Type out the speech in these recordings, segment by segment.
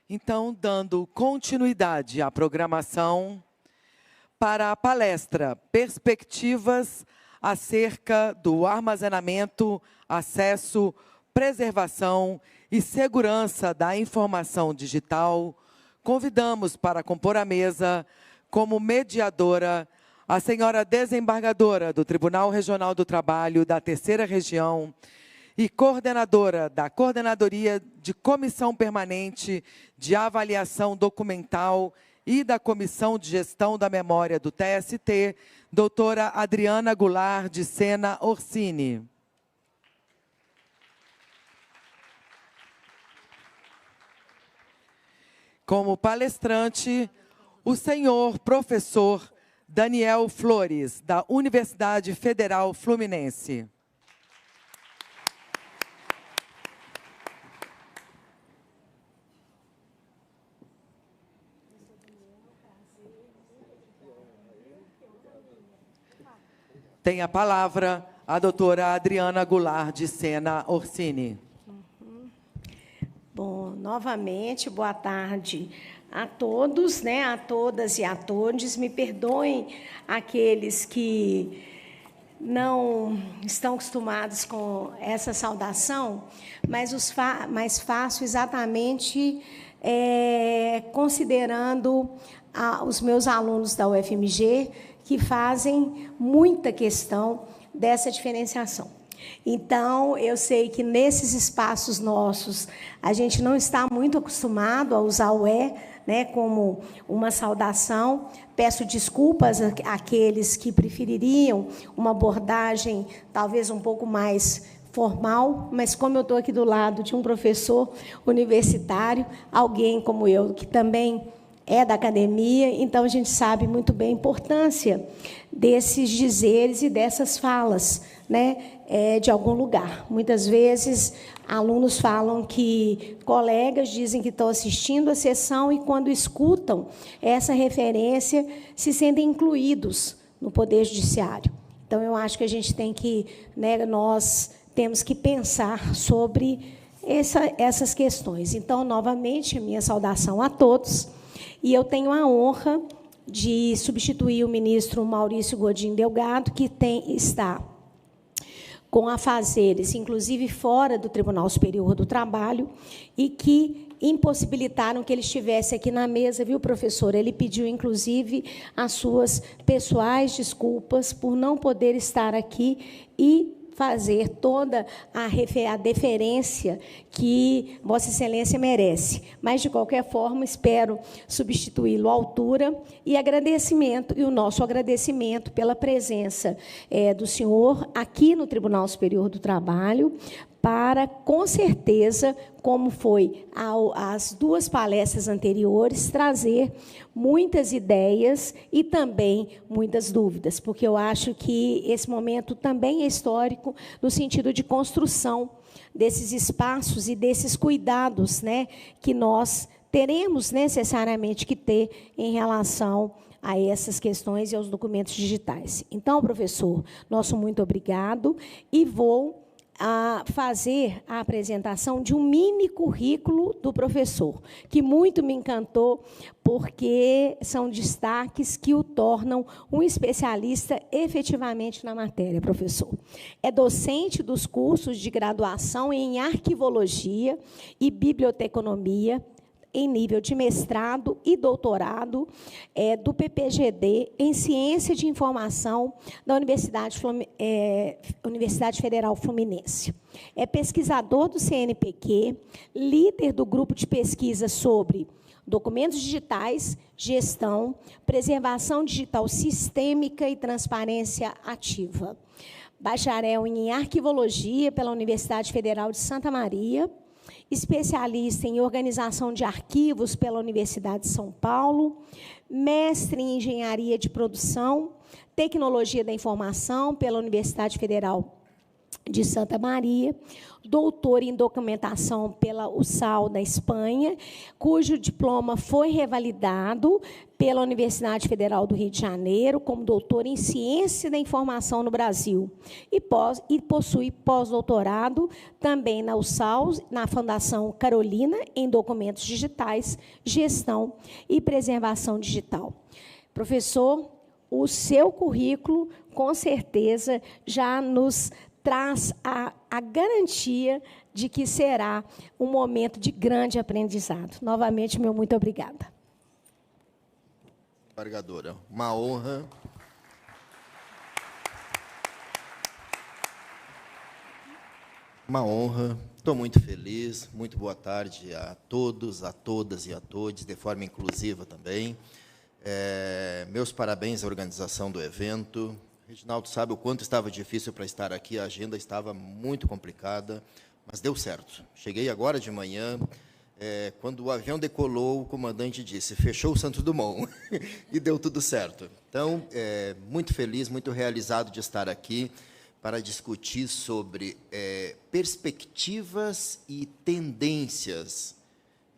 Então, dando continuidade à programação para a palestra Perspectivas acerca do armazenamento, acesso, preservação e segurança da informação digital, convidamos para compor a mesa, como mediadora, a senhora desembargadora do Tribunal Regional do Trabalho da Terceira Região e coordenadora da Coordenadoria de Comissão Permanente de Avaliação Documental e da Comissão de Gestão da Memória do TST, doutora Adriana Goulart de Sena Orsini. Como palestrante, o senhor professor Daniel Flores, da Universidade Federal Fluminense. Tem a palavra a doutora Adriana Goulart de Sena Orsini. Bom, novamente, boa tarde a todos, né, a todas e a todos. Me perdoem aqueles que não estão acostumados com essa saudação, mas faço exatamente considerando os meus alunos da UFMG, que fazem muita questão dessa diferenciação. Então, eu sei que nesses espaços nossos, a gente não está muito acostumado a usar o né, como uma saudação. Peço desculpas àqueles que prefeririam uma abordagem talvez um pouco mais formal, mas como eu estou aqui do lado de um professor universitário, alguém como eu, que também é da academia, então a gente sabe muito bem a importância desses dizeres e dessas falas, né, de algum lugar. Muitas vezes, alunos falam que colegas dizem que estão assistindo a sessão e, quando escutam essa referência, se sentem incluídos no Poder Judiciário. Então, eu acho que a gente tem que, né, nós temos que pensar sobre essas questões. Então, novamente, minha saudação a todos. E eu tenho a honra de substituir o ministro Maurício Godinho Delgado, que está com afazeres, inclusive fora do Tribunal Superior do Trabalho, e que impossibilitaram que ele estivesse aqui na mesa, viu, professor? Ele pediu, inclusive, as suas pessoais desculpas por não poder estar aqui e fazer toda a deferência que Vossa Excelência merece. Mas, de qualquer forma, espero substituí-lo à altura e agradecimento, e o nosso agradecimento pela presença do senhor aqui no Tribunal Superior do Trabalho, para, com certeza, como foi as duas palestras anteriores, trazer muitas ideias e também muitas dúvidas, porque eu acho que esse momento também é histórico no sentido de construção desses espaços e desses cuidados, né, que nós teremos necessariamente que ter em relação a essas questões e aos documentos digitais. Então, professor, nosso muito obrigado, e vou fazer a apresentação de um mini currículo do professor, que muito me encantou, porque são destaques que o tornam um especialista efetivamente na matéria, professor. É docente dos cursos de graduação em arquivologia e biblioteconomia, em nível de mestrado e doutorado do PPGD em Ciência de Informação da Universidade Federal Fluminense. É pesquisador do CNPq, líder do grupo de pesquisa sobre documentos digitais, gestão, preservação digital sistêmica e transparência ativa. Bacharel em arquivologia pela Universidade Federal de Santa Maria, especialista em organização de arquivos pela Universidade de São Paulo, mestre em engenharia de produção, tecnologia da informação pela Universidade Federal de Santa Maria, doutor em documentação pela USAL da Espanha, cujo diploma foi revalidado pela Universidade Federal do Rio de Janeiro como doutor em Ciência da Informação no Brasil e possui pós-doutorado também na USAL, na Fundação Carolina, em Documentos Digitais, Gestão e Preservação Digital. Professor, o seu currículo, com certeza, já nos traz a garantia de que será um momento de grande aprendizado. Novamente, meu muito obrigada. Embargadora, uma honra. Uma honra. Estou muito feliz. Muito boa tarde a todos, a todas e a todos, de forma inclusiva também. Meus parabéns à organização do evento. Reginaldo sabe o quanto estava difícil para estar aqui, a agenda estava muito complicada, mas deu certo. Cheguei agora de manhã, quando o avião decolou, o comandante disse, fechou o Santos Dumont, e deu tudo certo. Então, muito feliz, muito realizado de estar aqui para discutir sobre perspectivas e tendências.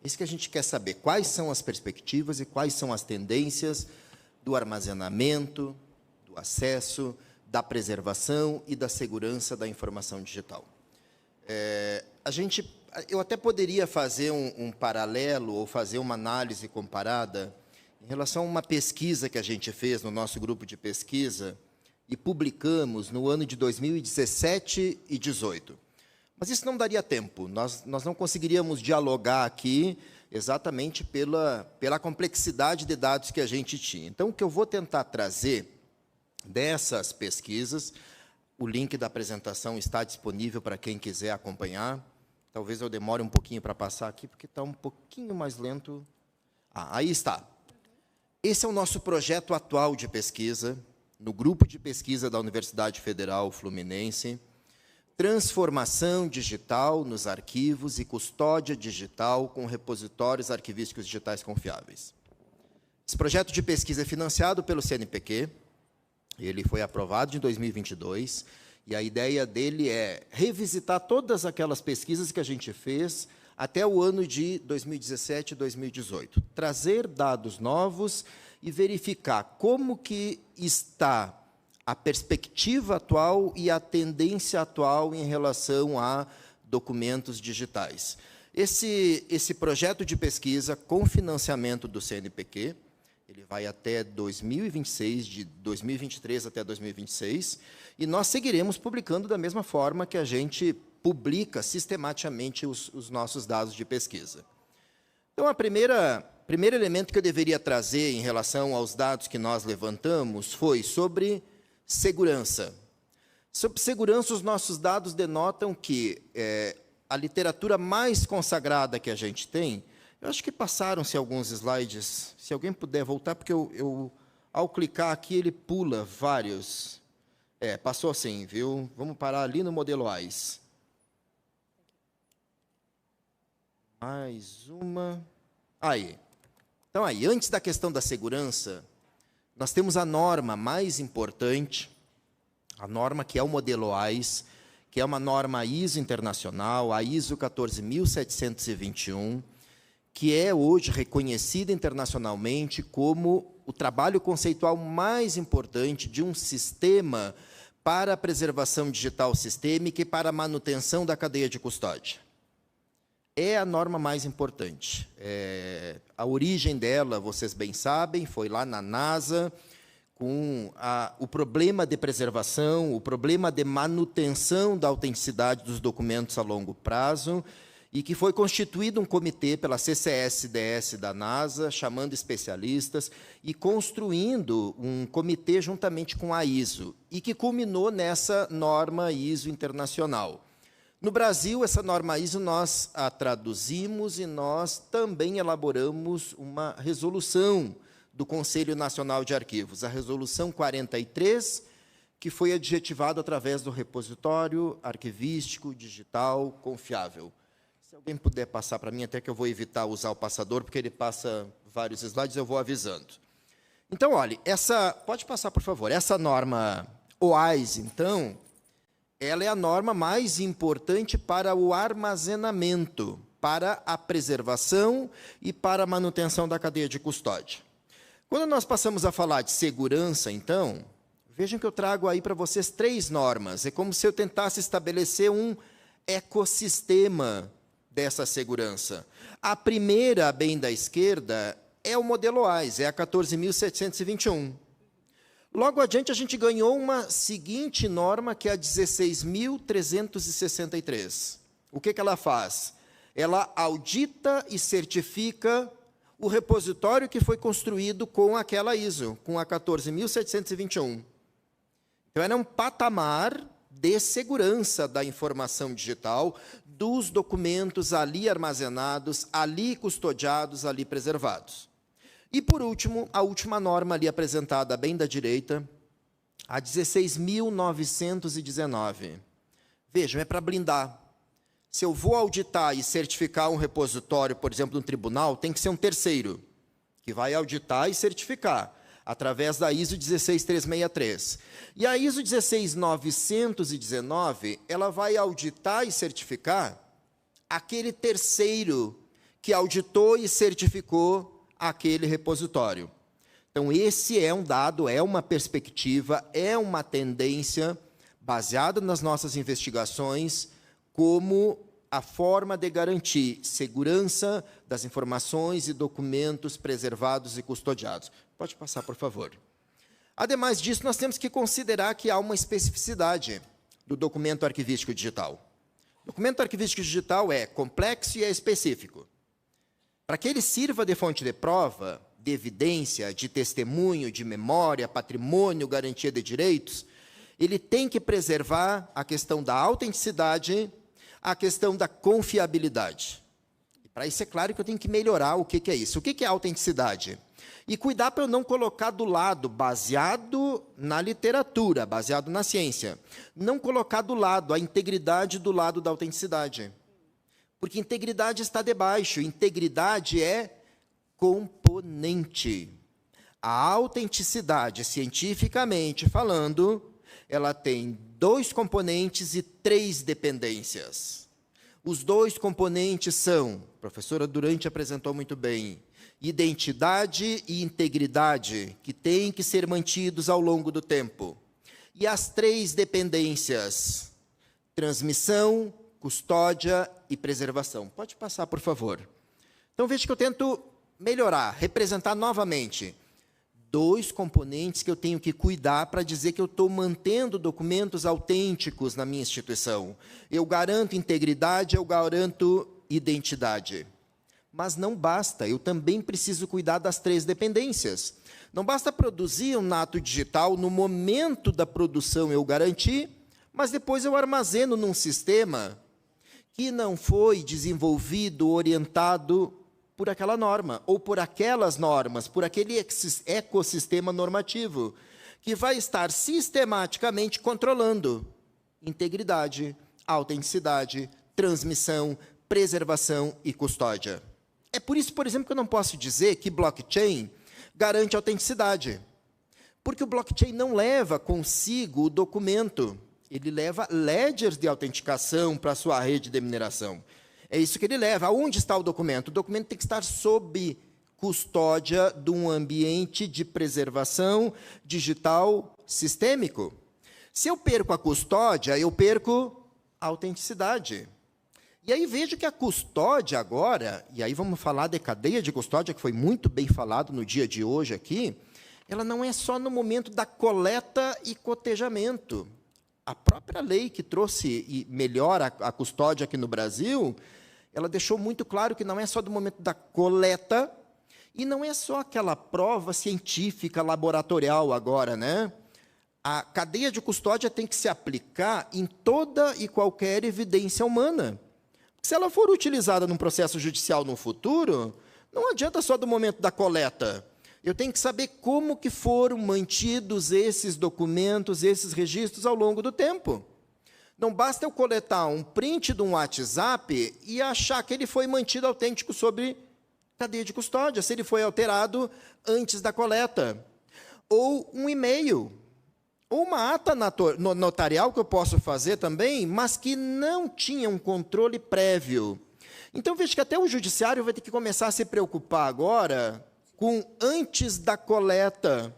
Isso que a gente quer saber, quais são as perspectivas e quais são as tendências do armazenamento, acesso, da preservação e da segurança da informação digital. Eu até poderia fazer um paralelo ou fazer uma análise comparada em relação a uma pesquisa que a gente fez no nosso grupo de pesquisa e publicamos no ano de 2017 e 2018. Mas isso não daria tempo, nós não conseguiríamos dialogar aqui exatamente pela complexidade de dados que a gente tinha. Então, o que eu vou tentar trazer dessas pesquisas, o link da apresentação está disponível para quem quiser acompanhar. Talvez eu demore um pouquinho para passar aqui, porque está um pouquinho mais lento. Aí está. Esse é o nosso projeto atual de pesquisa, no grupo de pesquisa da Universidade Federal Fluminense, transformação digital nos arquivos e custódia digital com repositórios arquivísticos digitais confiáveis. Esse projeto de pesquisa é financiado pelo CNPq, ele foi aprovado em 2022, e a ideia dele é revisitar todas aquelas pesquisas que a gente fez até o ano de 2017 e 2018. Trazer dados novos e verificar como que está a perspectiva atual e a tendência atual em relação a documentos digitais. Esse projeto de pesquisa, com financiamento do CNPq, ele vai até 2026, de 2023 até 2026, e nós seguiremos publicando da mesma forma que a gente publica sistematicamente os nossos dados de pesquisa. Então, o primeiro elemento que eu deveria trazer em relação aos dados que nós levantamos foi sobre segurança. Sobre segurança, os nossos dados denotam que a literatura mais consagrada que a gente tem, eu acho que passaram-se alguns slides, se alguém puder voltar, porque ao clicar aqui, ele pula vários. Passou assim, viu? Vamos parar ali no modelo AIS. Mais uma. Aí. Então, antes da questão da segurança, nós temos a norma mais importante, a norma que é o modelo AIS, que é uma norma ISO internacional, a ISO 14721, que é hoje reconhecida internacionalmente como o trabalho conceitual mais importante de um sistema para a preservação digital sistêmica e para a manutenção da cadeia de custódia. É a norma mais importante. A origem dela, vocês bem sabem, foi lá na NASA, com o problema de preservação, o problema de manutenção da autenticidade dos documentos a longo prazo, e que foi constituído um comitê pela CCSDS da NASA, chamando especialistas e construindo um comitê juntamente com a ISO, e que culminou nessa norma ISO internacional. No Brasil, essa norma ISO nós a traduzimos e nós também elaboramos uma resolução do Conselho Nacional de Arquivos, a Resolução 43, que foi adjetivada através do repositório arquivístico digital confiável. Se alguém puder passar para mim, até que eu vou evitar usar o passador, porque ele passa vários slides, eu vou avisando. Então, olha, pode passar, por favor, essa norma OAIS, então, ela é a norma mais importante para o armazenamento, para a preservação e para a manutenção da cadeia de custódia. Quando nós passamos a falar de segurança, então, vejam que eu trago aí para vocês 3 normas. É como se eu tentasse estabelecer um ecossistema dessa segurança. A primeira, bem da esquerda, é o modelo AIS, é a 14.721. Logo adiante, a gente ganhou uma seguinte norma, que é a 16.363. O que ela faz? Ela audita e certifica o repositório que foi construído com aquela ISO, com a 14.721. Então, era um patamar de segurança da informação digital, dos documentos ali armazenados, ali custodiados, ali preservados. E, por último, a última norma ali apresentada bem da direita, a 16.919. Vejam, é para blindar. Se eu vou auditar e certificar um repositório, por exemplo, no tribunal, tem que ser um terceiro, que vai auditar e certificar, através da ISO 16363. E a ISO 16919, ela vai auditar e certificar aquele terceiro que auditou e certificou aquele repositório. Então, esse é um dado, é uma perspectiva, é uma tendência baseada nas nossas investigações como a forma de garantir segurança das informações e documentos preservados e custodiados. Pode passar, por favor. Ademais disso, nós temos que considerar que há uma especificidade do documento arquivístico digital. O documento arquivístico digital é complexo e é específico. Para que ele sirva de fonte de prova, de evidência, de testemunho, de memória, patrimônio, garantia de direitos, ele tem que preservar a questão da autenticidade, a questão da confiabilidade. E para isso é claro que eu tenho que melhorar o que é isso. O que é autenticidade? E cuidar para eu não colocar do lado, baseado na literatura, baseado na ciência. Não colocar do lado a integridade do lado da autenticidade. Porque integridade está debaixo, integridade é componente. A autenticidade, cientificamente falando, ela tem 2 componentes e 3 dependências. Os 2 componentes são, a professora Durante apresentou muito bem, identidade e integridade, que têm que ser mantidos ao longo do tempo. E as 3 dependências, transmissão, custódia e preservação. Pode passar, por favor. Então, veja que eu tento melhorar, representar novamente 2 componentes que eu tenho que cuidar para dizer que eu estou mantendo documentos autênticos na minha instituição. Eu garanto integridade, eu garanto identidade. Mas não basta, eu também preciso cuidar das 3 dependências. Não basta produzir um ato digital, no momento da produção eu garanti, mas depois eu armazeno num sistema que não foi desenvolvido, orientado por aquela norma, ou por aquelas normas, por aquele ecossistema normativo, que vai estar sistematicamente controlando integridade, autenticidade, transmissão, preservação e custódia. É por isso, por exemplo, que eu não posso dizer que blockchain garante autenticidade, porque o blockchain não leva consigo o documento, ele leva ledgers de autenticação para a sua rede de mineração. É isso que ele leva. Aonde está o documento? O documento tem que estar sob custódia de um ambiente de preservação digital sistêmico. Se eu perco a custódia, eu perco a autenticidade. E aí vejo que a custódia agora, e aí vamos falar de cadeia de custódia, que foi muito bem falado no dia de hoje aqui, ela não é só no momento da coleta e cotejamento. A própria lei que trouxe e melhora a custódia aqui no Brasil, ela deixou muito claro que não é só do momento da coleta, e não é só aquela prova científica, laboratorial agora, né? A cadeia de custódia tem que se aplicar em toda e qualquer evidência humana. Se ela for utilizada num processo judicial no futuro, não adianta só do momento da coleta. Eu tenho que saber como que foram mantidos esses documentos, esses registros ao longo do tempo. Não basta eu coletar um print de um WhatsApp e achar que ele foi mantido autêntico sobre cadeia de custódia, se ele foi alterado antes da coleta. Ou um e-mail. ou uma ata notarial que eu posso fazer também, mas que não tinha um controle prévio. Então, veja que até o judiciário vai ter que começar a se preocupar agora com antes da coleta,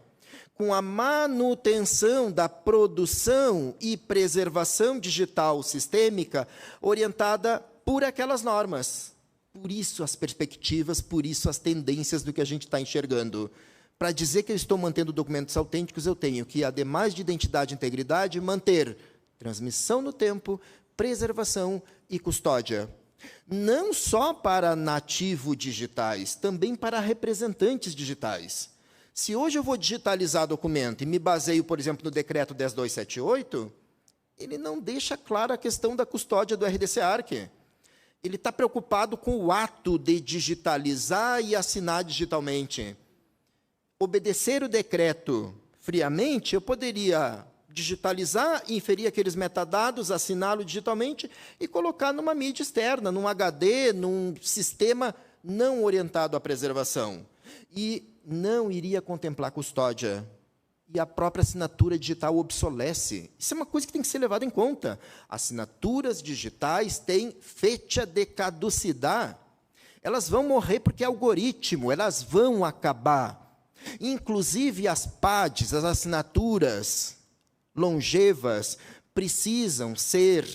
com a manutenção da produção e preservação digital sistêmica orientada por aquelas normas. Por isso as perspectivas, por isso as tendências do que a gente está enxergando. Para dizer que eu estou mantendo documentos autênticos, eu tenho que, ademais de identidade e integridade, manter transmissão no tempo, preservação e custódia. Não só para nativos digitais, também para representantes digitais. Se hoje eu vou digitalizar documento e me baseio, por exemplo, no decreto 10278, ele não deixa clara a questão da custódia do RDC-ARC. Ele está preocupado com o ato de digitalizar e assinar digitalmente. Obedecer o decreto friamente, eu poderia digitalizar, inferir aqueles metadados, assiná-lo digitalmente e colocar numa mídia externa, num HD, num sistema não orientado à preservação. E não iria contemplar custódia. E a própria assinatura digital obsolesce. Isso é uma coisa que tem que ser levada em conta. Assinaturas digitais têm fecha de caducidade. Elas vão morrer porque é algoritmo, elas vão acabar. Inclusive as PADs, as assinaturas longevas, precisam ser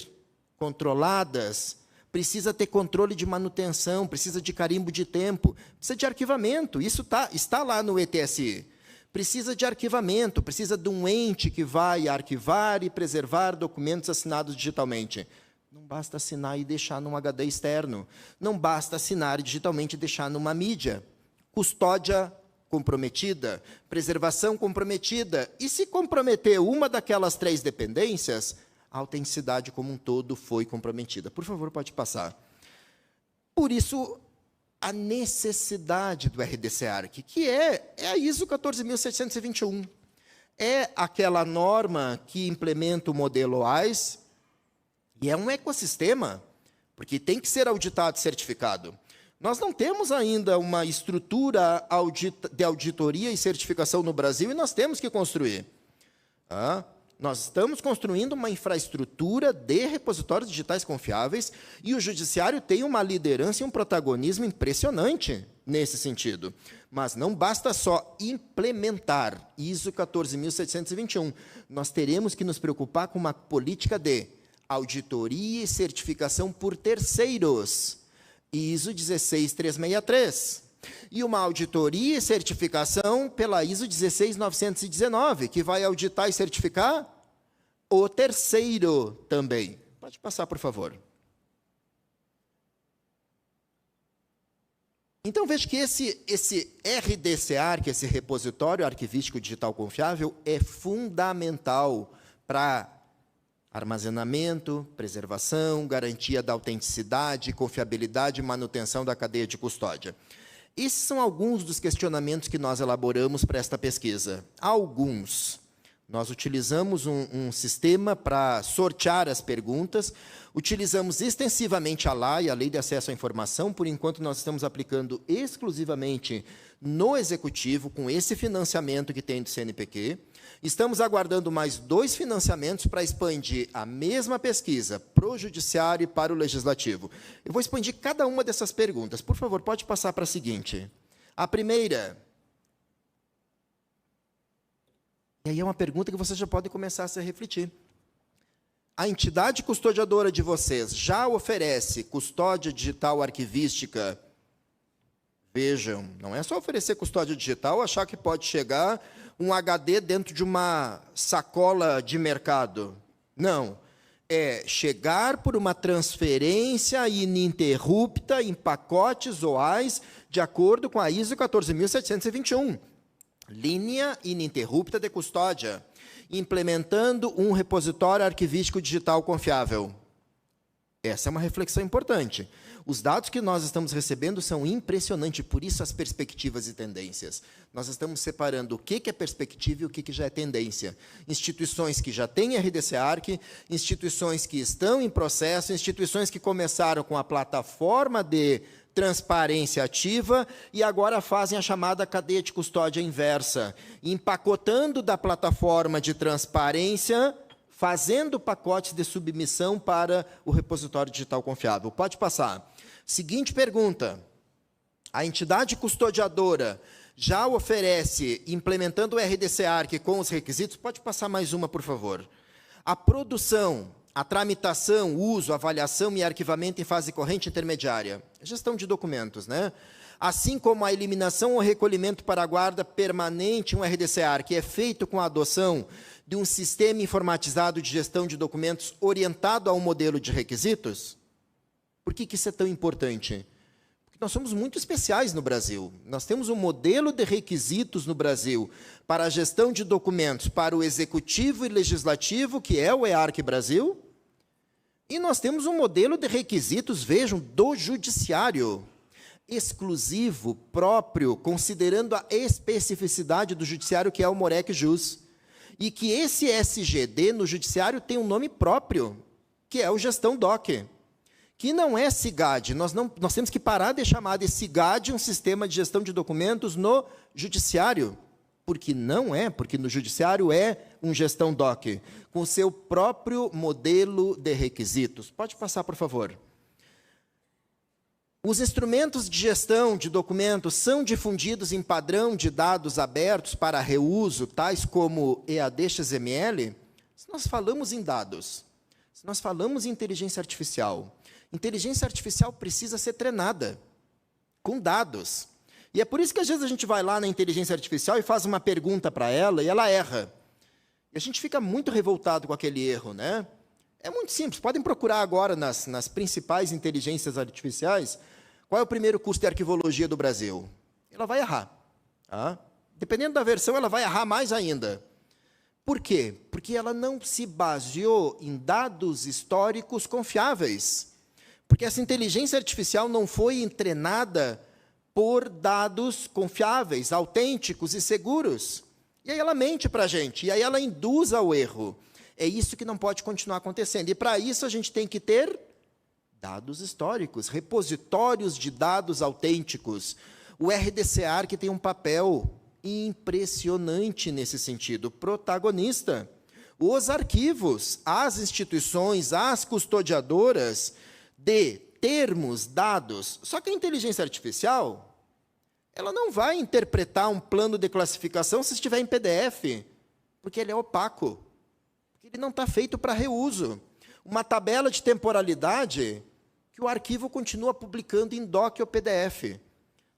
controladas, precisa ter controle de manutenção, precisa de carimbo de tempo, precisa de arquivamento, isso está lá no ETSI. Precisa de arquivamento, precisa de um ente que vai arquivar e preservar documentos assinados digitalmente. Não basta assinar e deixar num HD externo. Não basta assinar digitalmente e deixar numa mídia. Custódia comprometida, preservação comprometida. E se comprometer uma daquelas 3 dependências, a autenticidade como um todo foi comprometida. Por favor, pode passar. Por isso, a necessidade do RDC-ARC, que é a ISO 14721. É aquela norma que implementa o modelo OAIS, e é um ecossistema, porque tem que ser auditado e certificado. Nós não temos ainda uma estrutura de auditoria e certificação no Brasil, e nós temos que construir. Nós estamos construindo uma infraestrutura de repositórios digitais confiáveis, e o Judiciário tem uma liderança e um protagonismo impressionante nesse sentido. Mas não basta só implementar ISO 14721. Nós teremos que nos preocupar com uma política de auditoria e certificação por terceiros. ISO 16363. E uma auditoria e certificação pela ISO 16919, que vai auditar e certificar o terceiro também. Pode passar, por favor. Então, veja que esse RDC-ARC, esse repositório arquivístico digital confiável, é fundamental para armazenamento, preservação, garantia da autenticidade, confiabilidade e manutenção da cadeia de custódia. Esses são alguns dos questionamentos que nós elaboramos para esta pesquisa. Alguns. Nós utilizamos um sistema para sortear as perguntas, utilizamos extensivamente a LAI, a Lei de Acesso à Informação, por enquanto nós estamos aplicando exclusivamente no Executivo, com esse financiamento que tem do CNPq. Estamos aguardando mais 2 financiamentos para expandir a mesma pesquisa para o Judiciário e para o Legislativo. Eu vou expandir cada uma dessas perguntas. Por favor, pode passar para a seguinte. A primeira. E aí é uma pergunta que vocês já podem começar a se refletir. A entidade custodiadora de vocês já oferece custódia digital arquivística? Vejam, não é só oferecer custódia digital, achar que pode chegar um HD dentro de uma sacola de mercado. Não. É chegar por uma transferência ininterrupta em pacotes OAIS, de acordo com a ISO 14721. Linha ininterrupta de custódia, implementando um repositório arquivístico digital confiável. Essa é uma reflexão importante. Os dados que nós estamos recebendo são impressionantes, por isso as perspectivas e tendências. Nós estamos separando o que é perspectiva e o que já é tendência. Instituições que já têm RDC-ARC, instituições que estão em processo, instituições que começaram com a plataforma de transparência ativa, e agora fazem a chamada cadeia de custódia inversa, empacotando da plataforma de transparência, fazendo pacotes de submissão para o repositório digital confiável. Pode passar. Seguinte pergunta. A entidade custodiadora já oferece, implementando o RDC-ARC com os requisitos? Pode passar mais uma, por favor. A produção, a tramitação, uso, avaliação e arquivamento em fase corrente intermediária. Gestão de documentos, né? Assim como a eliminação ou recolhimento para a guarda permanente, um RDC-ARC, é feito com a adoção de um sistema informatizado de gestão de documentos orientado a um modelo de requisitos? Por que isso é tão importante? Porque nós somos muito especiais no Brasil. Nós temos um modelo de requisitos no Brasil para a gestão de documentos para o Executivo e Legislativo, que é o EARC Brasil, e nós temos um modelo de requisitos, vejam, do Judiciário, exclusivo, próprio, considerando a especificidade do Judiciário, que é o Morec Jus. E que esse SGD no Judiciário tem um nome próprio, que é o Gestão Doc, que não é SIGAD. Nós temos que parar de chamar de SIGAD um sistema de gestão de documentos no Judiciário, porque não é, porque no Judiciário é um Gestão Doc, com seu próprio modelo de requisitos. Pode passar, por favor. Os instrumentos de gestão de documentos são difundidos em padrão de dados abertos para reuso, tais como EAD-XML? Se nós falamos em dados, se nós falamos em inteligência artificial precisa ser treinada com dados. E é por isso que, às vezes, a gente vai lá na inteligência artificial e faz uma pergunta para ela e ela erra. E a gente fica muito revoltado com aquele erro, né? É muito simples. Podem procurar agora nas principais inteligências artificiais qual é o primeiro curso de arquivologia do Brasil. Ela vai errar. Tá? Dependendo da versão, ela vai errar mais ainda. Por quê? Porque ela não se baseou em dados históricos confiáveis. Porque essa inteligência artificial não foi treinada por dados confiáveis, autênticos e seguros. E aí ela mente para a gente, e aí ela induz ao erro. É isso que não pode continuar acontecendo. E, para isso, a gente tem que ter dados históricos, repositórios de dados autênticos. O RDC-ARC tem um papel impressionante nesse sentido, protagonista. Os arquivos, as instituições, as custodiadoras de termos, dados. Só que a inteligência artificial, ela não vai interpretar um plano de classificação se estiver em PDF, porque ele é opaco. Ele não está feito para reuso. Uma tabela de temporalidade que o arquivo continua publicando em DOC ou PDF.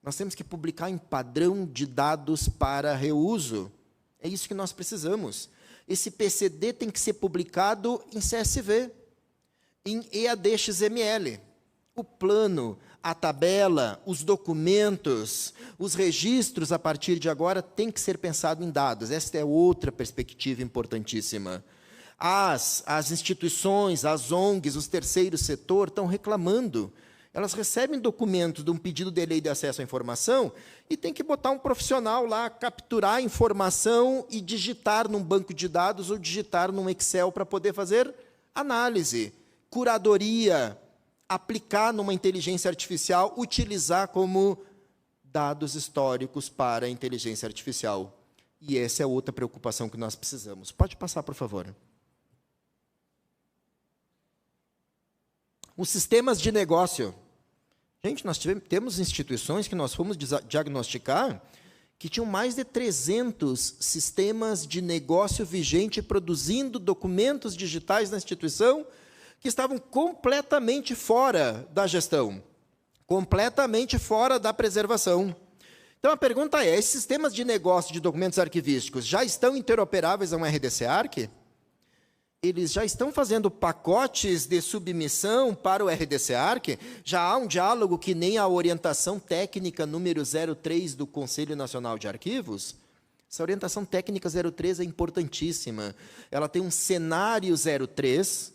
Nós temos que publicar em padrão de dados para reuso. É isso que nós precisamos. Esse PCD tem que ser publicado em CSV, em EAD-XML. O plano, a tabela, os documentos, os registros, a partir de agora, tem que ser pensado em dados. Esta é outra perspectiva importantíssima. As instituições, as ONGs, os terceiros setor estão reclamando. Elas recebem documentos de um pedido de lei de acesso à informação e tem que botar um profissional lá, capturar a informação e digitar num banco de dados ou digitar num Excel para poder fazer análise, curadoria, aplicar numa inteligência artificial, utilizar como dados históricos para a inteligência artificial. E essa é outra preocupação que nós precisamos. Pode passar, por favor. Os sistemas de negócio. Gente, nós temos instituições que nós fomos diagnosticar que tinham mais de 300 sistemas de negócio vigente produzindo documentos digitais na instituição que estavam completamente fora da gestão, completamente fora da preservação. Então, a pergunta é, esses sistemas de negócio de documentos arquivísticos já estão interoperáveis a um RDC-ARC? Eles já estão fazendo pacotes de submissão para o RDC-ARC? Já há um diálogo que nem a orientação técnica número 03 do Conselho Nacional de Arquivos? Essa orientação técnica 03 é importantíssima. Ela tem um cenário 03,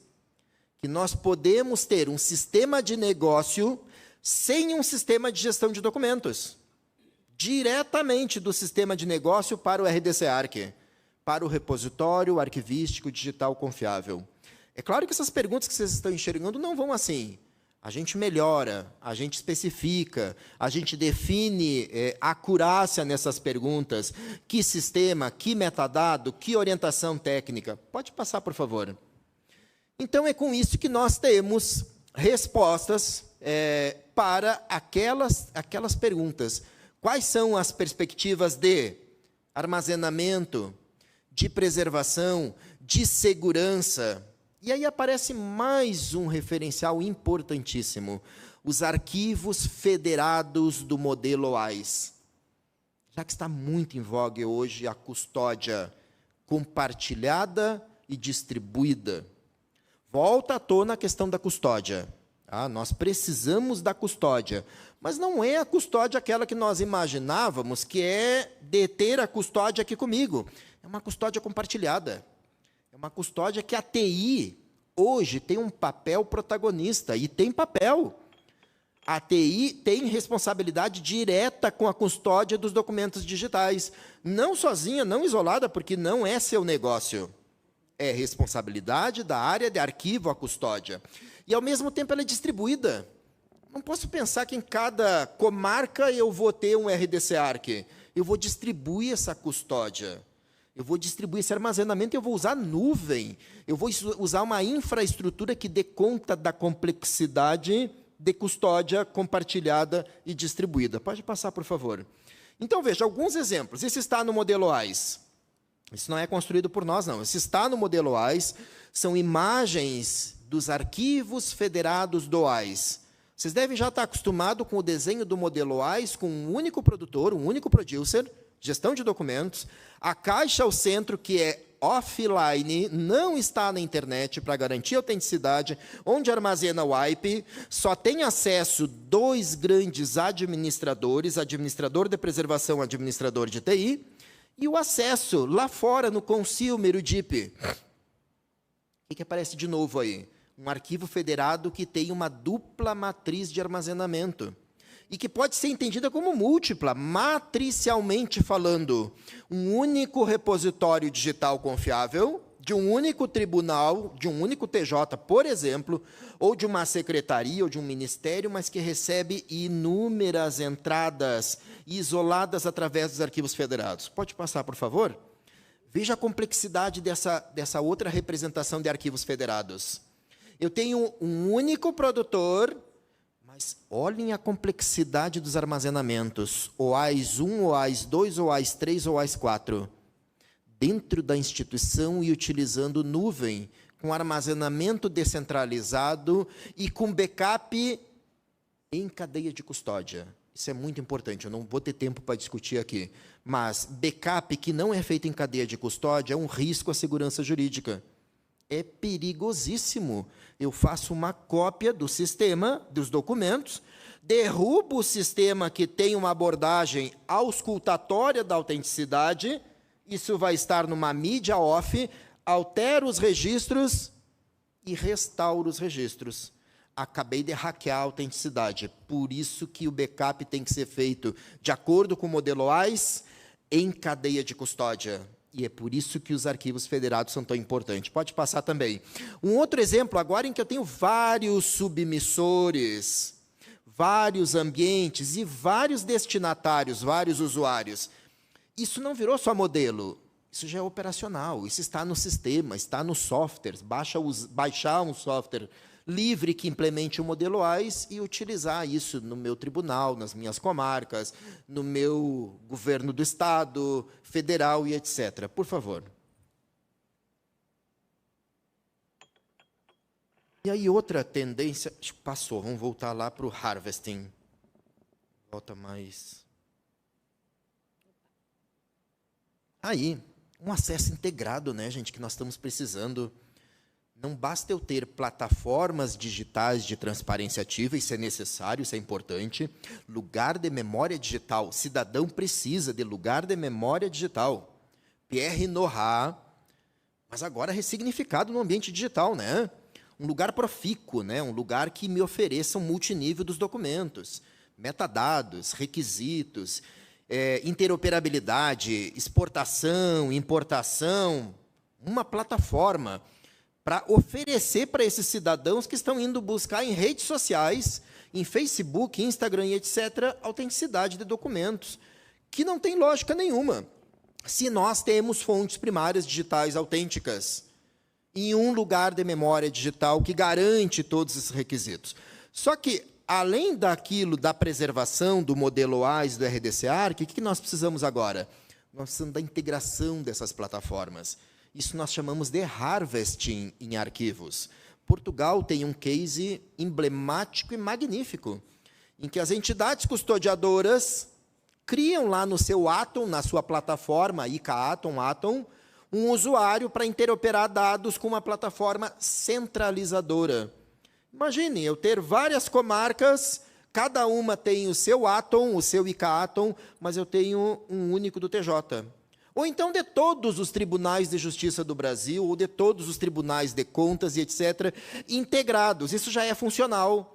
que nós podemos ter um sistema de negócio sem um sistema de gestão de documentos. Diretamente do sistema de negócio para o RDC-ARC, para o repositório arquivístico digital confiável. É claro que essas perguntas que vocês estão enxergando não vão assim. A gente melhora, a gente especifica, a gente define acurácia nessas perguntas, que sistema, que metadado, que orientação técnica. Pode passar, por favor. Então, é com isso que nós temos respostas para aquelas perguntas. Quais são as perspectivas de armazenamento, de preservação, de segurança? E aí aparece mais um referencial importantíssimo, os arquivos federados do modelo OAIS. Já que está muito em voga hoje a custódia compartilhada e distribuída. Volta à tona a questão da custódia. Nós precisamos da custódia, mas não é a custódia aquela que nós imaginávamos, que é deter a custódia aqui comigo. É uma custódia compartilhada. É uma custódia que a TI, hoje, tem um papel protagonista, e tem papel. A TI tem responsabilidade direta com a custódia dos documentos digitais. Não sozinha, não isolada, porque não é seu negócio. É responsabilidade da área de arquivo a custódia. E, ao mesmo tempo, ela é distribuída. Não posso pensar que em cada comarca eu vou ter um RDC Arc. Eu vou distribuir essa custódia. Eu vou distribuir esse armazenamento, eu vou usar nuvem. Eu vou usar uma infraestrutura que dê conta da complexidade de custódia compartilhada e distribuída. Pode passar, por favor. Então, veja, alguns exemplos. Esse está no modelo OAIS. Isso não é construído por nós, não. Esse está no modelo OAIS. São imagens dos arquivos federados do OAIS. Vocês devem já estar acostumados com o desenho do modelo OAIS, com um único produtor, um único producer, gestão de documentos, a caixa ao centro, que é offline, não está na internet para garantir a autenticidade, onde armazena o IP, só tem acesso 2 grandes administradores, administrador de preservação, administrador de TI, e o acesso lá fora no consumer, o DIP. O que aparece de novo aí? Um arquivo federado que tem uma dupla matriz de armazenamento e que pode ser entendida como múltipla, matricialmente falando. Um único repositório digital confiável, de um único tribunal, de um único TJ, por exemplo, ou de uma secretaria ou de um ministério, mas que recebe inúmeras entradas isoladas através dos arquivos federados. Pode passar, por favor? Veja a complexidade dessa outra representação de arquivos federados. Eu tenho um único produtor, mas olhem a complexidade dos armazenamentos. OAIS 1, OAIS 2, OAIS 3, OAIS 4. Dentro da instituição e utilizando nuvem, com armazenamento descentralizado e com backup em cadeia de custódia. Isso é muito importante, eu não vou ter tempo para discutir aqui. Mas backup que não é feito em cadeia de custódia é um risco à segurança jurídica. É perigosíssimo. Eu faço uma cópia do sistema, dos documentos, derrubo o sistema que tem uma abordagem auscultatória da autenticidade, isso vai estar numa mídia off, altero os registros e restauro os registros. Acabei de hackear a autenticidade. Por isso que o backup tem que ser feito de acordo com o modelo OAIS em cadeia de custódia. E é por isso que os arquivos federados são tão importantes. Pode passar também. Um outro exemplo, agora em que eu tenho vários submissores, vários ambientes e vários destinatários, vários usuários. Isso não virou só modelo, isso já é operacional, isso está no sistema, está nos softwares. Baixar um software livre que implemente o modelo OAIS e utilizar isso no meu tribunal, nas minhas comarcas, no meu governo do Estado, federal e etc. Por favor. E aí outra tendência... Passou, vamos voltar lá para o harvesting. Volta mais... Aí, um acesso integrado, né, gente, que nós estamos precisando. Não basta eu ter plataformas digitais de transparência ativa, isso é necessário, isso é importante. Lugar de memória digital. O cidadão precisa de lugar de memória digital. Pierre Nora, mas agora ressignificado no ambiente digital, né? Um lugar profícuo, né? Um lugar que me ofereça um multinível dos documentos, metadados, requisitos, interoperabilidade, exportação, importação, uma plataforma. para oferecer para esses cidadãos que estão indo buscar em redes sociais, em Facebook, Instagram e etc., autenticidade de documentos, que não tem lógica nenhuma. Se nós temos fontes primárias digitais autênticas em um lugar de memória digital que garante todos esses requisitos. Só que, além daquilo da preservação do modelo OASI do RDC-ARC, o que nós precisamos agora? Nós precisamos da integração dessas plataformas. Isso nós chamamos de harvesting em arquivos. Portugal tem um case emblemático e magnífico, em que as entidades custodiadoras criam lá no seu Atom, na sua plataforma, ICA Atom, um usuário para interoperar dados com uma plataforma centralizadora. Imagine, eu ter várias comarcas, cada uma tem o seu Atom, o seu ICA Atom, mas eu tenho um único do TJ. Ou então de todos os tribunais de justiça do Brasil, ou de todos os tribunais de contas e etc., integrados. Isso já é funcional.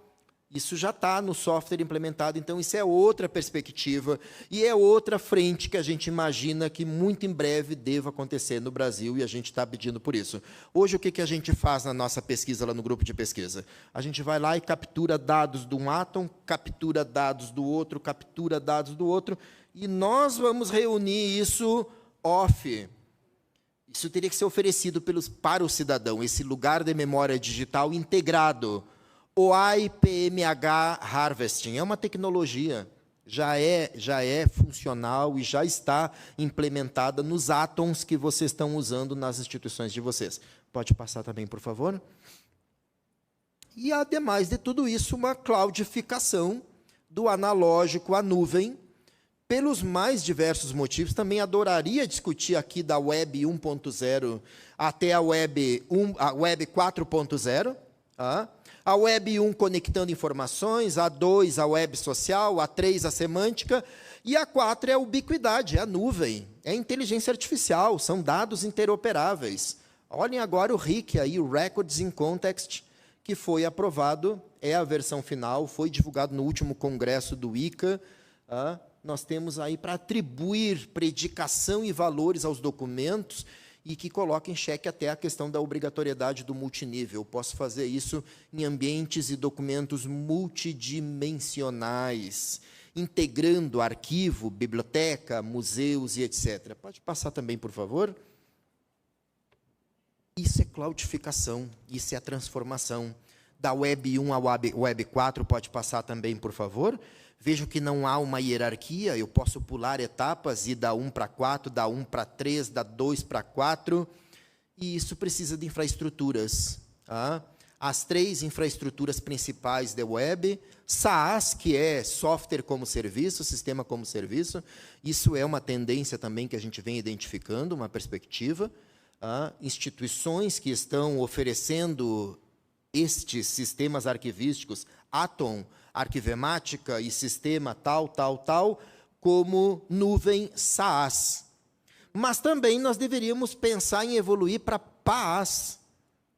Isso já está no software implementado, então isso é outra perspectiva e é outra frente que a gente imagina que muito em breve deva acontecer no Brasil e a gente está pedindo por isso. Hoje, o que a gente faz na nossa pesquisa, lá no grupo de pesquisa? A gente vai lá e captura dados de um Atom, captura dados do outro, captura dados do outro, e nós vamos reunir isso off. Isso teria que ser oferecido para o cidadão, esse lugar de memória digital integrado. O IPMH Harvesting é uma tecnologia, já é funcional e já está implementada nos Atoms que vocês estão usando nas instituições de vocês. Pode passar também, por favor? E, ademais de tudo isso, uma cloudificação do analógico à nuvem, pelos mais diversos motivos. Também adoraria discutir aqui da Web 1.0 até a Web 4.0, a Web 1 conectando informações, a 2 a web social, a 3 a semântica, e a 4 é a ubiquidade, é a nuvem, é a inteligência artificial, são dados interoperáveis. Olhem agora o RIC, aí, o Records in Context, que foi aprovado, é a versão final, foi divulgado no último congresso do ICA. Nós temos aí para atribuir predicação e valores aos documentos, e que coloca em xeque até a questão da obrigatoriedade do multinível. Eu posso fazer isso em ambientes e documentos multidimensionais, integrando arquivo, biblioteca, museus e etc. Pode passar também, por favor? Isso é cloudificação, isso é a transformação. Da Web 1 à Web 4, pode passar também, por favor? Vejo que não há uma hierarquia, eu posso pular etapas e da 1 para 4, da 1 para 3, da 2 para 4, e isso precisa de infraestruturas. As 3 infraestruturas principais da web, SaaS, que é software como serviço, sistema como serviço, isso é uma tendência também que a gente vem identificando, uma perspectiva. Instituições que estão oferecendo estes sistemas arquivísticos, Atom, arquivemática e sistema tal, como nuvem SaaS. Mas também nós deveríamos pensar em evoluir para PaaS,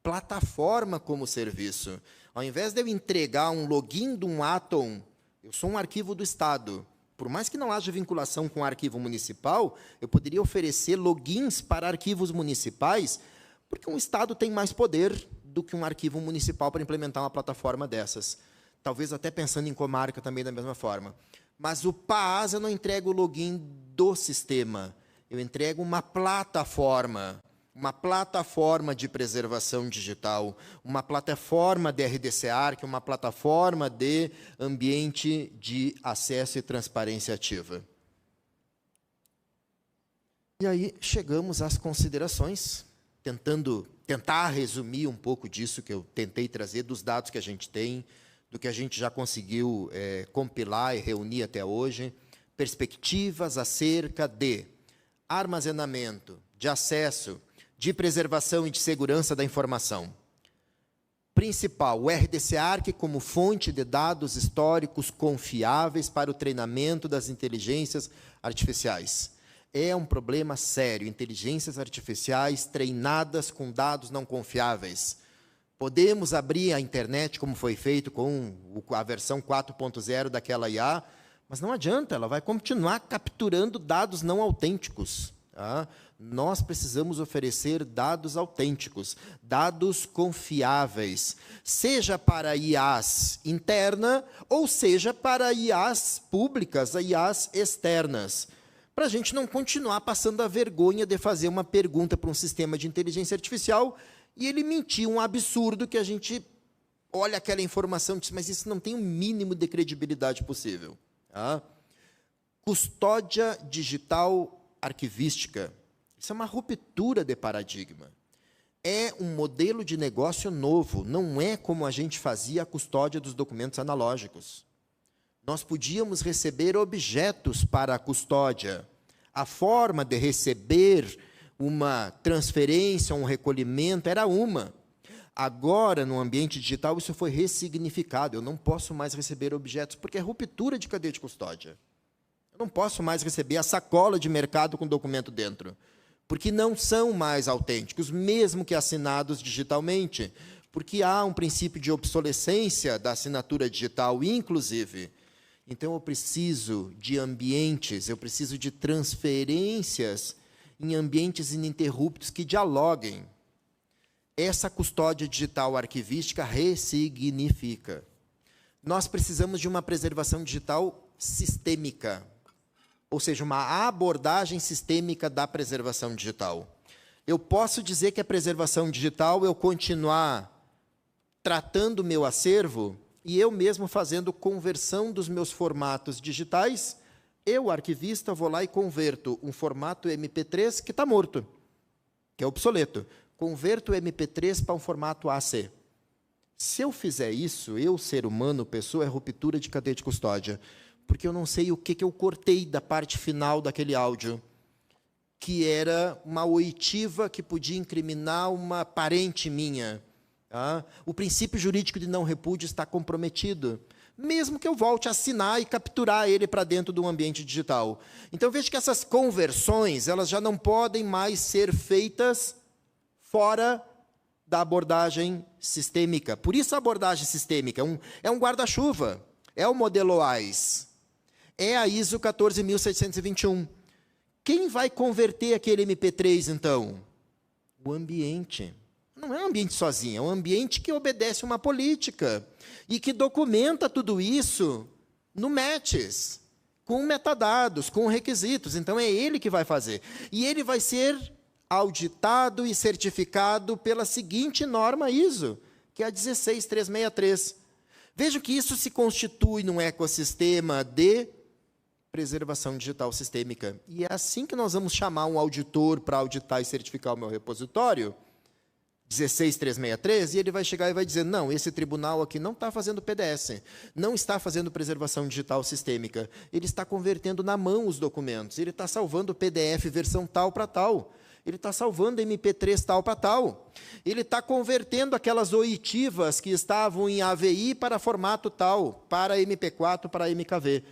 plataforma como serviço. Ao invés de eu entregar um login de um Atom, eu sou um arquivo do Estado. Por mais que não haja vinculação com o arquivo municipal, eu poderia oferecer logins para arquivos municipais, porque um Estado tem mais poder do que um arquivo municipal para implementar uma plataforma dessas. Talvez até pensando em comarca também da mesma forma. Mas o PaaS, eu não entrego o login do sistema, eu entrego uma plataforma de preservação digital, uma plataforma de RDC-ARC, uma plataforma de ambiente de acesso e transparência ativa. E aí chegamos às considerações, tentar resumir um pouco disso que eu tentei trazer, dos dados que a gente tem, do que a gente já conseguiu compilar e reunir até hoje, perspectivas acerca de armazenamento, de acesso, de preservação e de segurança da informação. Principal, o RDC-ARC como fonte de dados históricos confiáveis para o treinamento das inteligências artificiais. É um problema sério, inteligências artificiais treinadas com dados não confiáveis. Podemos abrir a internet, como foi feito com a versão 4.0 daquela IA, mas não adianta, ela vai continuar capturando dados não autênticos. Tá? Nós precisamos oferecer dados autênticos, dados confiáveis, seja para a IAs interna ou seja para a IAs públicas, a IAs externas, para a gente não continuar passando a vergonha de fazer uma pergunta para um sistema de inteligência artificial e ele mentir um absurdo que a gente olha aquela informação e diz, mas isso não tem o mínimo de credibilidade possível. Tá? Custódia digital arquivística. Isso é uma ruptura de paradigma. É um modelo de negócio novo, não é como a gente fazia a custódia dos documentos analógicos. Nós podíamos receber objetos para a custódia. A forma de receber uma transferência, um recolhimento, era uma. Agora, no ambiente digital, isso foi ressignificado. Eu não posso mais receber objetos, porque é ruptura de cadeia de custódia. Eu não posso mais receber a sacola de mercado com documento dentro, porque não são mais autênticos, mesmo que assinados digitalmente, porque há um princípio de obsolescência da assinatura digital, inclusive. Então, eu preciso de ambientes, eu preciso de transferências em ambientes ininterruptos que dialoguem. Essa custódia digital arquivística ressignifica. Nós precisamos de uma preservação digital sistêmica, ou seja, uma abordagem sistêmica da preservação digital. Eu posso dizer que a preservação digital, eu continuar tratando o meu acervo e eu mesmo fazendo conversão dos meus formatos digitais, eu, arquivista, vou lá e converto um formato MP3 que está morto, que é obsoleto. Converto o MP3 para um formato AC. Se eu fizer isso, eu, ser humano, pessoa, é ruptura de cadeia de custódia, porque eu não sei o que eu cortei da parte final daquele áudio, que era uma oitiva que podia incriminar uma parente minha. Tá? O princípio jurídico de não repúdio está comprometido, mesmo que eu volte a assinar e capturar ele para dentro do ambiente digital. Então, veja que essas conversões, elas já não podem mais ser feitas fora da abordagem sistêmica. Por isso a abordagem sistêmica é um guarda-chuva, é o modelo OAIS, é a ISO 14721. Quem vai converter aquele MP3, então? O ambiente. Não é um ambiente sozinho, é um ambiente que obedece uma política e que documenta tudo isso no METS, com metadados, com requisitos. Então, é ele que vai fazer. E ele vai ser auditado e certificado pela seguinte norma ISO, que é a 16363. Veja que isso se constitui num ecossistema de preservação digital sistêmica. E é assim que nós vamos chamar um auditor para auditar e certificar o meu repositório, 16363, e ele vai chegar e vai dizer, não, esse tribunal aqui não está fazendo PDS, não está fazendo preservação digital sistêmica, ele está convertendo na mão os documentos, ele está salvando o PDF versão tal para tal, ele está salvando MP3 tal para tal, ele está convertendo aquelas oitivas que estavam em AVI para formato tal, para MP4, para MKV.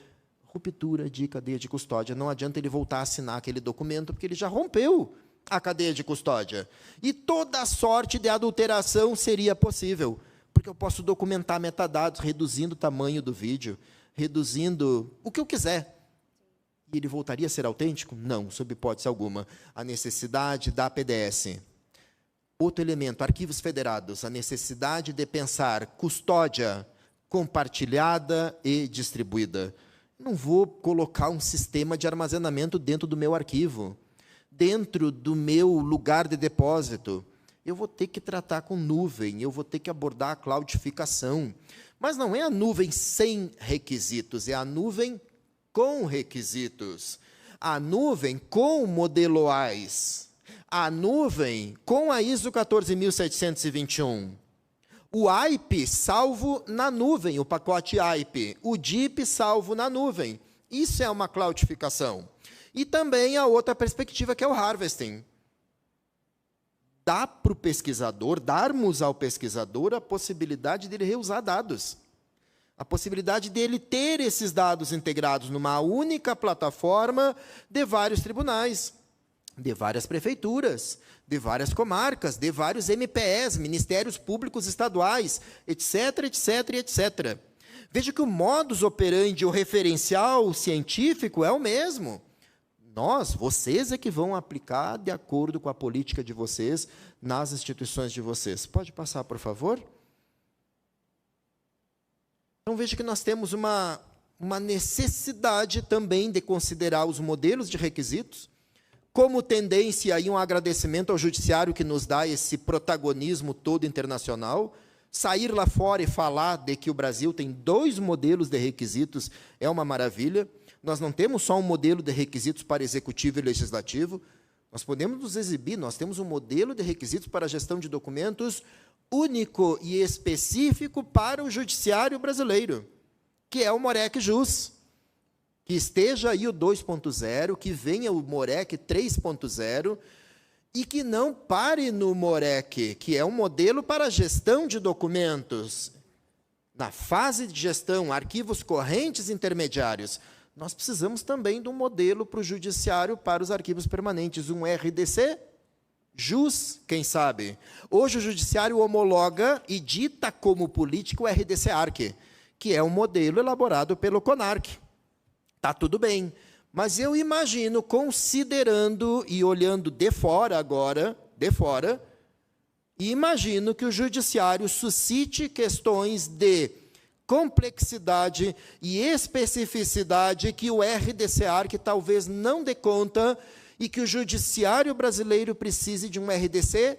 Ruptura de cadeia de custódia. Não adianta ele voltar a assinar aquele documento, porque ele já rompeu a cadeia de custódia. E toda sorte de adulteração seria possível, porque eu posso documentar metadados, reduzindo o tamanho do vídeo, reduzindo o que eu quiser. E ele voltaria a ser autêntico? Não, sob hipótese alguma. A necessidade da PDS. Outro elemento, arquivos federados, a necessidade de pensar custódia compartilhada e distribuída. Não vou colocar um sistema de armazenamento dentro do meu arquivo, dentro do meu lugar de depósito. Eu vou ter que tratar com nuvem, eu vou ter que abordar a cloudificação. Mas não é a nuvem sem requisitos, é a nuvem com requisitos. A nuvem com modelo OAIS. A nuvem com a ISO 14721. O AIP salvo na nuvem, o pacote AIP. O DIP salvo na nuvem. Isso é uma cloudificação. E também a outra perspectiva, que é o harvesting. Dá para o pesquisador, darmos ao pesquisador a possibilidade dele reusar dados. A possibilidade dele ter esses dados integrados numa única plataforma de vários tribunais, de várias prefeituras, de várias comarcas, de vários MPEs, Ministérios Públicos Estaduais, etc, etc, etc. Veja que o modus operandi, o referencial científico é o mesmo. Vocês é que vão aplicar de acordo com a política de vocês nas instituições de vocês. Pode passar, por favor? Então, veja que nós temos uma necessidade também de considerar os modelos de requisitos, como tendência e um agradecimento ao judiciário que nos dá esse protagonismo todo internacional. Sair lá fora e falar de que o Brasil tem 2 modelos de requisitos é uma maravilha. Nós não temos só um modelo de requisitos para executivo e legislativo, nós podemos nos exibir, nós temos um modelo de requisitos para a gestão de documentos único e específico para o judiciário brasileiro, que é o MOREC Jus. Que esteja aí o 2.0, que venha o MOREC 3.0, e que não pare no MOREC, que é um modelo para a gestão de documentos. Na fase de gestão, arquivos correntes intermediários, nós precisamos também de um modelo para o judiciário para os arquivos permanentes, um RDC Jus, quem sabe. Hoje o judiciário homologa e dita como político o RDC-ARC, que é um modelo elaborado pelo CONARC. Está tudo bem, mas eu imagino, considerando e olhando de fora agora, e imagino que o judiciário suscite questões de complexidade e especificidade que o RDC-ARC talvez não dê conta e que o judiciário brasileiro precise de um RDC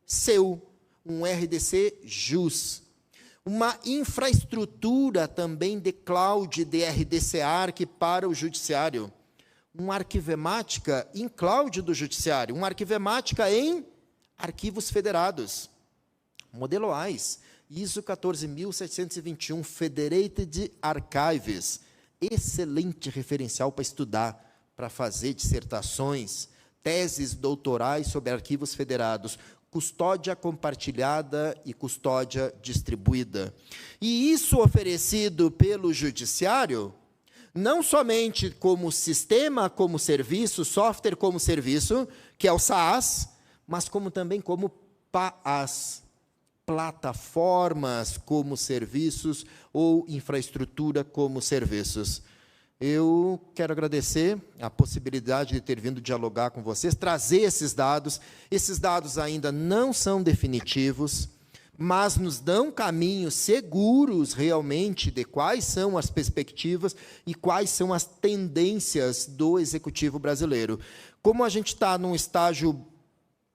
seu, um RDC Jus. Uma infraestrutura também de cloud de RDC-ARC para o judiciário. Uma arquivemática em cloud do judiciário. Uma arquivemática em arquivos federados. Modelo AIS, ISO 14721, Federated Archives. Excelente referencial para estudar, para fazer dissertações, teses doutorais sobre arquivos federados. Custódia compartilhada e custódia distribuída. E isso oferecido pelo judiciário, não somente como sistema, como serviço, software como serviço, que é o SaaS, mas como também como PaaS, plataformas como serviços ou infraestrutura como serviços. Eu quero agradecer a possibilidade de ter vindo dialogar com vocês, trazer esses dados. Esses dados ainda não são definitivos, mas nos dão caminhos seguros, realmente, de quais são as perspectivas e quais são as tendências do Executivo brasileiro. Como a gente está num estágio,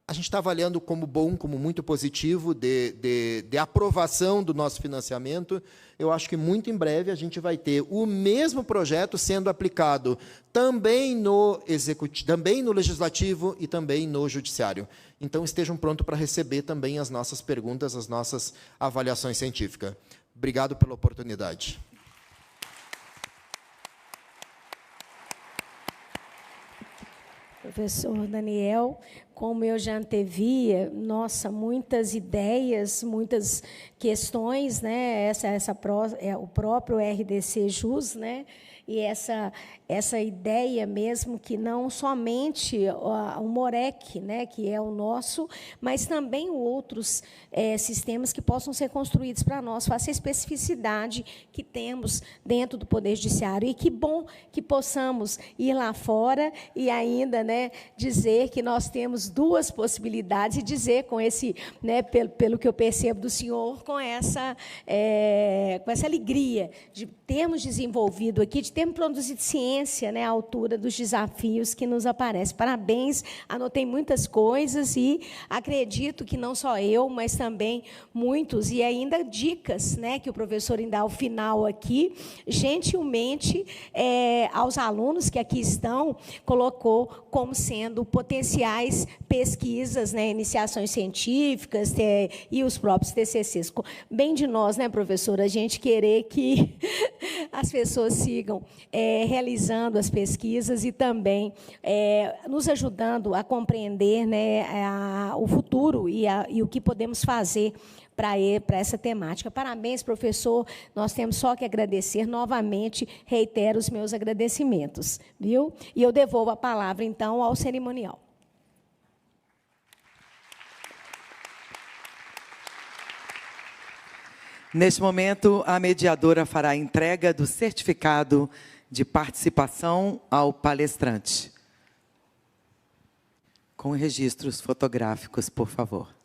a gente está avaliando como bom, como muito positivo, de aprovação do nosso financiamento. Eu acho que muito em breve a gente vai ter o mesmo projeto sendo aplicado também no executivo, também no legislativo e também no judiciário. Então, estejam prontos para receber também as nossas perguntas, as nossas avaliações científicas. Obrigado pela oportunidade. Professor Daniel, como eu já antevia, nossa, muitas ideias, muitas questões, né? O próprio RDC Jus, né? E essa ideia mesmo que não somente o MOREC, né, que é o nosso, mas também outros sistemas que possam ser construídos para nós, faça a especificidade que temos dentro do Poder Judiciário. E que bom que possamos ir lá fora e ainda, né, dizer que nós temos 2 possibilidades e dizer com esse, né, pelo que eu percebo do senhor, com essa alegria de termos desenvolvido aqui, de termos produzido ciência, né, à altura dos desafios que nos aparecem. Parabéns, anotei muitas coisas e acredito que não só eu, mas também muitos, e ainda dicas, né, que o professor ainda ao final aqui, gentilmente, aos alunos que aqui estão, colocou como sendo potenciais pesquisas, né, iniciações científicas e os próprios TCCs. Bem de nós, né, professora, a gente querer que as pessoas sigam realizando as pesquisas e também nos ajudando a compreender, né, o futuro e o que podemos fazer para essa temática. Parabéns, professor. Nós temos só que agradecer novamente, reitero os meus agradecimentos, viu? E eu devolvo a palavra, então, ao cerimonial. Neste momento, a mediadora fará a entrega do certificado de participação ao palestrante. Com registros fotográficos, por favor.